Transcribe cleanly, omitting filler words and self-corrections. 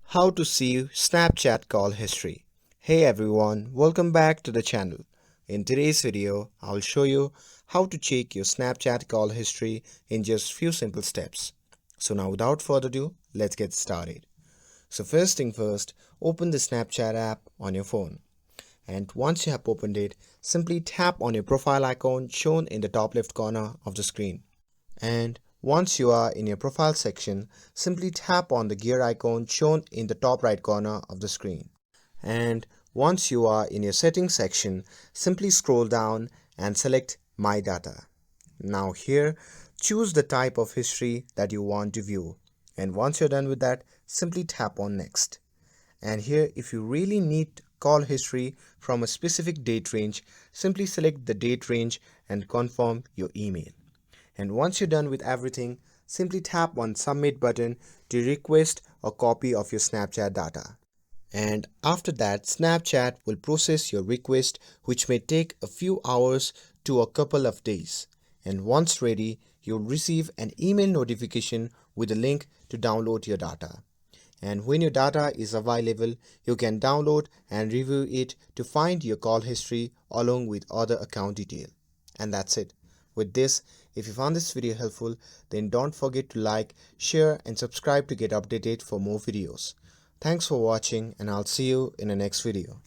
How to see Snapchat call history. Hey everyone, welcome back to the channel. In today's video, I'll show you how to check your Snapchat call history in just few simple steps. So now without further ado, let's get started. So first thing first, open the Snapchat app on your phone. And once you have opened it, simply tap on your profile icon shown in the top left corner of the screen. And once you are in your profile section, simply tap on the gear icon shown in the top right corner of the screen. And once you are in your settings section, simply scroll down and select My Data. Now here, choose the type of history that you want to view. And once you're done with that, simply tap on Next. And here, if you really need call history from a specific date range, simply select the date range and confirm your email. And once you're done with everything, simply tap on Submit button to request a copy of your Snapchat data. And after that, Snapchat will process your request, which may take a few hours to a couple of days. And once ready, you'll receive an email notification with a link to download your data. And when your data is available, you can download and review it to find your call history along with other account detail. And that's it. With this, if you found this video helpful, then don't forget to like, share and subscribe to get updated for more videos. Thanks for watching and I'll see you in the next video.